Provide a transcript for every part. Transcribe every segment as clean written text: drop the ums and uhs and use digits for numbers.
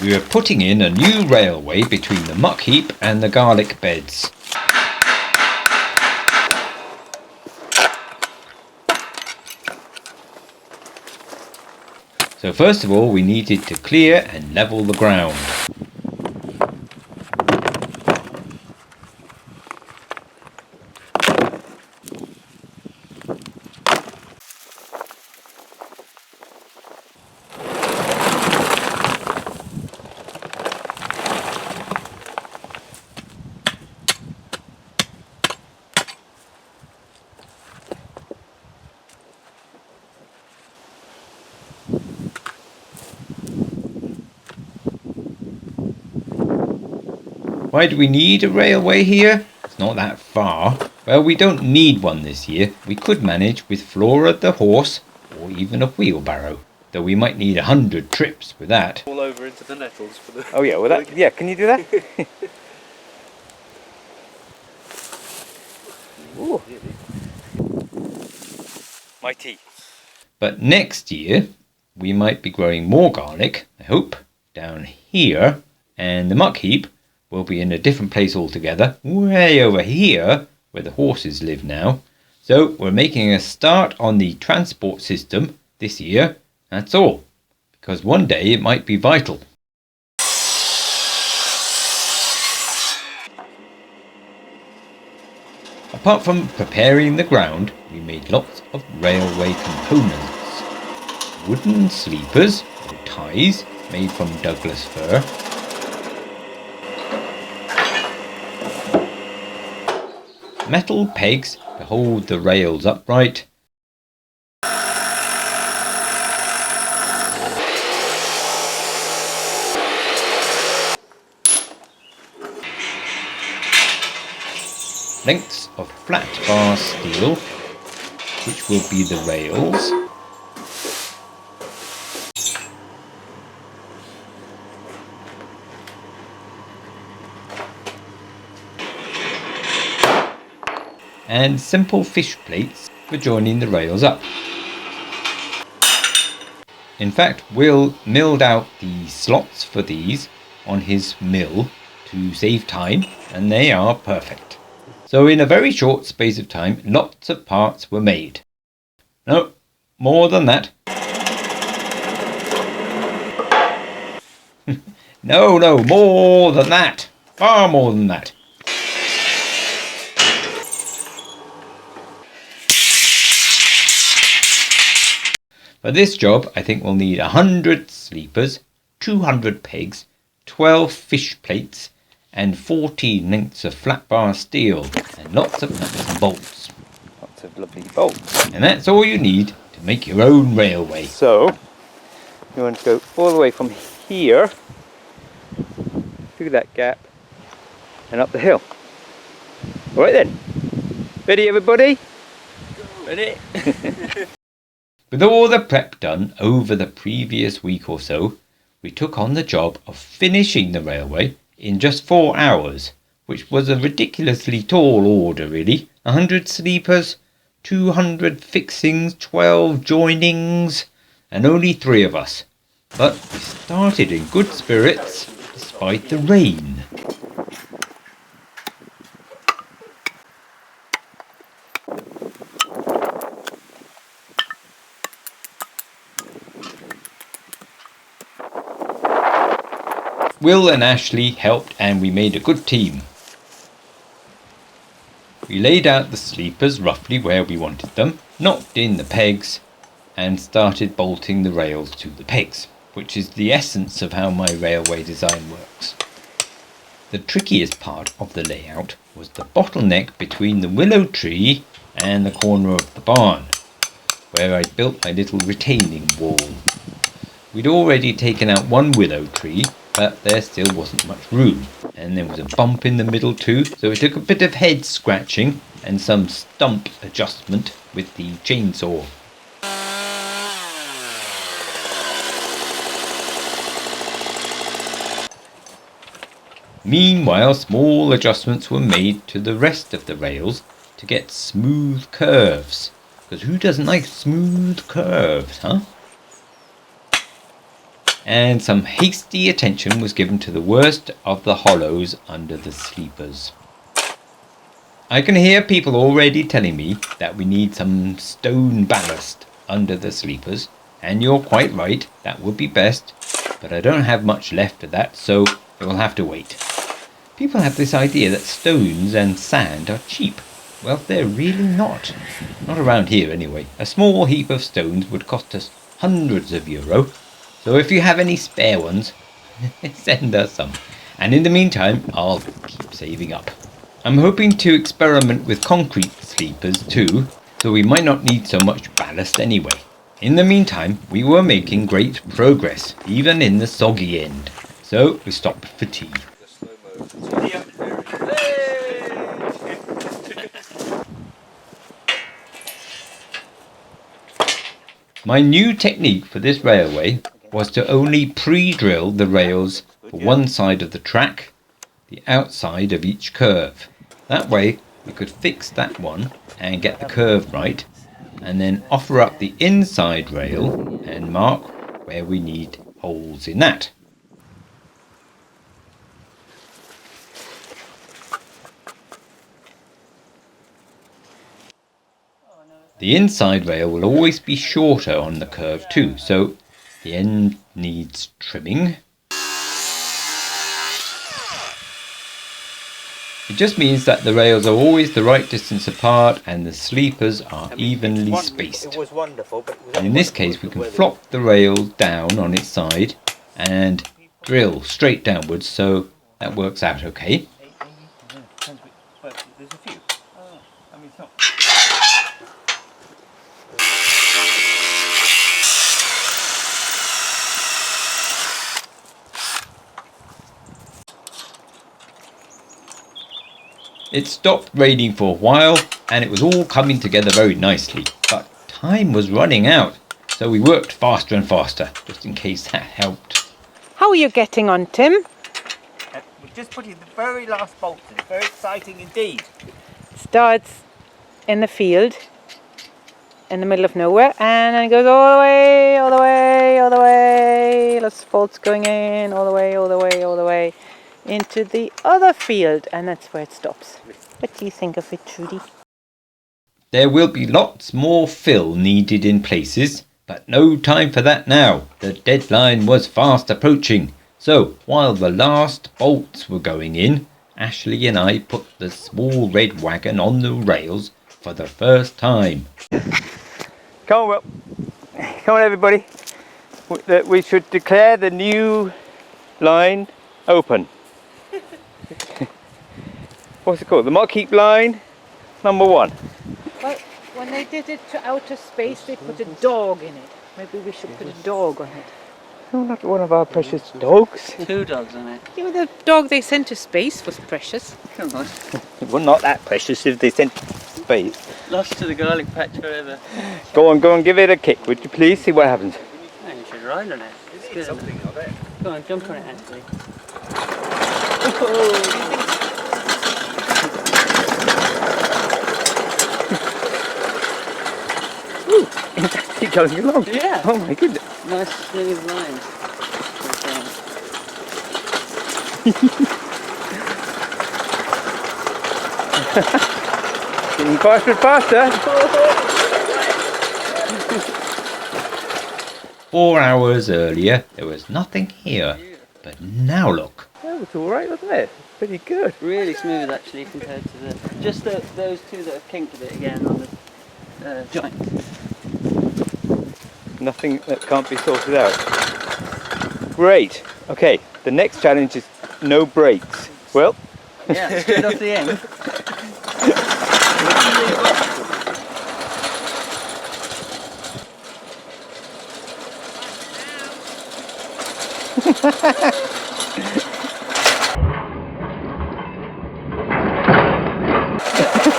We are putting in a new railway between the muck heap and the garlic beds. So first of all we needed to clear and level the ground. Why do we need a railway here? It's not that far. Well, we don't need one this year. We could manage with Flora the horse or even a wheelbarrow, though we might need 100 trips with that. All over into the nettles for the... Oh yeah, well that, yeah, can you do that? Ooh. My teeth. But next year we might be growing more garlic, I hope, down here, and the muck heap will be in a different place altogether, way over here where the horses live now. So we're making a start on the transport system this year, that's all, because one day it might be vital. Apart from preparing the ground, we made lots of railway components. Wooden sleepers or ties made from Douglas fir. Metal pegs to hold the rails upright. Lengths of flat bar steel, which will be the rails. And simple fish plates for joining the rails up. In fact, Will milled out the slots for these on his mill to save time, and they are perfect. So in a very short space of time, lots of parts were made. No, more than that. No, more than that. Far more than that. For this job, I think we'll need 100 sleepers, 200 pegs, 12 fish plates, and 14 lengths of flat bar steel, and lots of nuts and bolts. Lots of lovely bolts. And that's all you need to make your own railway. So, you want to go all the way from here, through that gap, and up the hill. Alright then. Ready everybody? Ready? With all the prep done over the previous week or so, we took on the job of finishing the railway in just 4 hours, which was a ridiculously tall order really. 100 sleepers, 200 fixings, 12 joinings, and only 3 of us. But we started in good spirits despite the rain. Will and Ashley helped and we made a good team. We laid out the sleepers roughly where we wanted them, knocked in the pegs and started bolting the rails to the pegs, which is the essence of how my railway design works. The trickiest part of the layout was the bottleneck between the willow tree and the corner of the barn, where I built my little retaining wall. We'd already taken out one willow tree, but there still wasn't much room, and there was a bump in the middle too, so it took a bit of head scratching and some stump adjustment with the chainsaw. Meanwhile, small adjustments were made to the rest of the rails to get smooth curves, because who doesn't like smooth curves, huh? and some hasty attention was given to the worst of the hollows under the sleepers. I can hear people already telling me that we need some stone ballast under the sleepers, and you're quite right, that would be best, but I don't have much left of that, so it will have to wait. People have this idea that stones and sand are cheap. Well, they're really not. Not around here anyway. A small heap of stones would cost us hundreds of euro, so if you have any spare ones, send us some. And in the meantime, I'll keep saving up. I'm hoping to experiment with concrete sleepers too, so we might not need so much ballast anyway. In the meantime, we were making great progress, even in the soggy end. So we stopped for tea. My new technique for this railway was to only pre-drill the rails for one side of the track, the outside of each curve. That way we could fix that one and get the curve right, and then offer up the inside rail and mark where we need holes in that. The inside rail will always be shorter on the curve too, so the end needs trimming. It just means that the rails are always the right distance apart and the sleepers are evenly spaced. And in this case we can flop the rail down on its side and drill straight downwards, so that works out okay. It stopped raining for a while and it was all coming together very nicely, but time was running out, so we worked faster and faster, just in case that helped. How are you getting on, Tim? We're just putting the very last bolt in. Very exciting indeed. Starts in the field, in the middle of nowhere, and then it goes all the way, all the way, all the way. Lots of bolts going in, all the way, all the way, all the way, into the other field, and that's where it stops. What do you think of it, Trudy? There will be lots more fill needed in places, but no time for that now. The deadline was fast approaching, so while the last bolts were going in, Ashley and I put the small red wagon on the rails for the first time. Come on, Will. Come on, everybody. We should declare the new line open. What's it called? The Mockheap line number 1. Well, when they did it to outer space, they put a dog in it. Maybe we should put a dog on it. Oh, not one of our precious dogs. 2 dogs on it. Yeah, the dog they sent to space was precious. Come on. Well, not that precious if they sent space. Lost to the garlic patch forever. Go on, give it a kick, would you please? See what happens. Oh, you should ride on it. It's good. Something of it. Go on, jump on it, Anthony. Keep going along. Yeah. Oh my goodness. Nice smooth lines. Getting faster and faster. 4 hours earlier there was nothing here, but now look. That was alright, wasn't it? Pretty good. Really smooth actually compared to the just those 2 that have kinked a bit again on the joint. Nothing that can't be sorted out. Great. Okay, the next challenge is no brakes. Well, Yeah, straight off the end.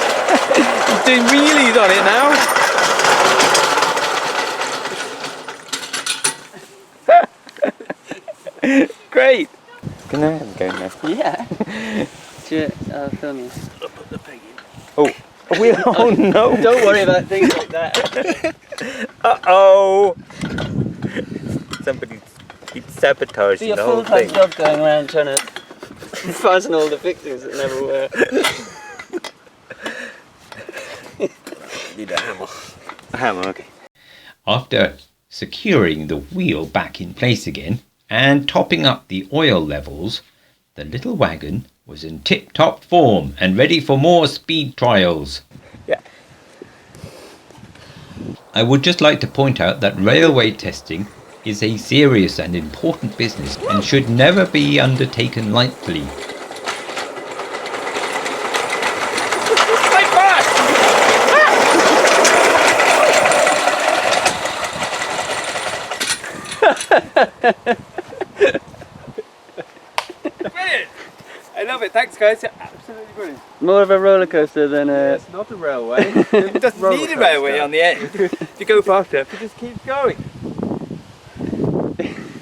he's doing wheelies on it now. Great. Can I have him going now? Yeah. Should I'll film you. Oh, a wheel. Oh no. Don't worry about things like that. Uh-oh. Somebody's It's sabotaging See a the whole full-time thing. job going around trying to fasten all the fixtures that never work. Need a hammer. A hammer, okay. After securing the wheel back in place again and topping up the oil levels, the little wagon was in tip-top form and ready for more speed trials. Yeah. I would just like to point out that railway testing is a serious and important business and should never be undertaken lightly. Brilliant! I love it. Thanks, guys. You're absolutely brilliant. More of a roller coaster than a. It's not a railway. It doesn't need a railway on the end. If you go faster, it just keeps going.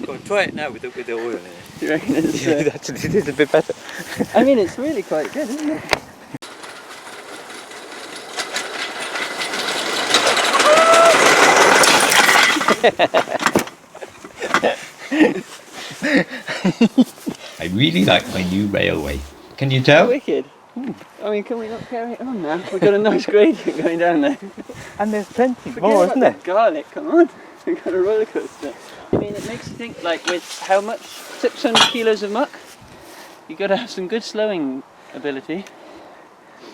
Go on, try it now with the oil in it. You reckon it's, Yeah, actually, it is a bit better. I mean, it's really quite good, isn't it? I really like my new railway. Can you tell? Wicked. I mean, can we not carry it on now? We've got a nice gradient going down there. And there's plenty Forget more, about isn't there? the garlic, come on. We've got a roller coaster. I mean, it makes you think, like, with how much? 600 kilos of muck? You've got to have some good slowing ability.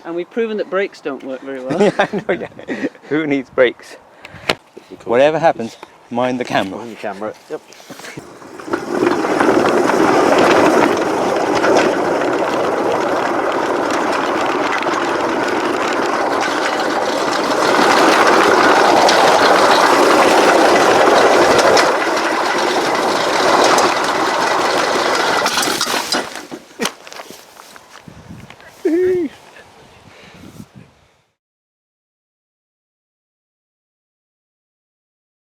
And we've proven that brakes don't work very well. Yeah, I know, yeah. Who needs brakes? Whatever happens, mind the camera. On the camera. Yep.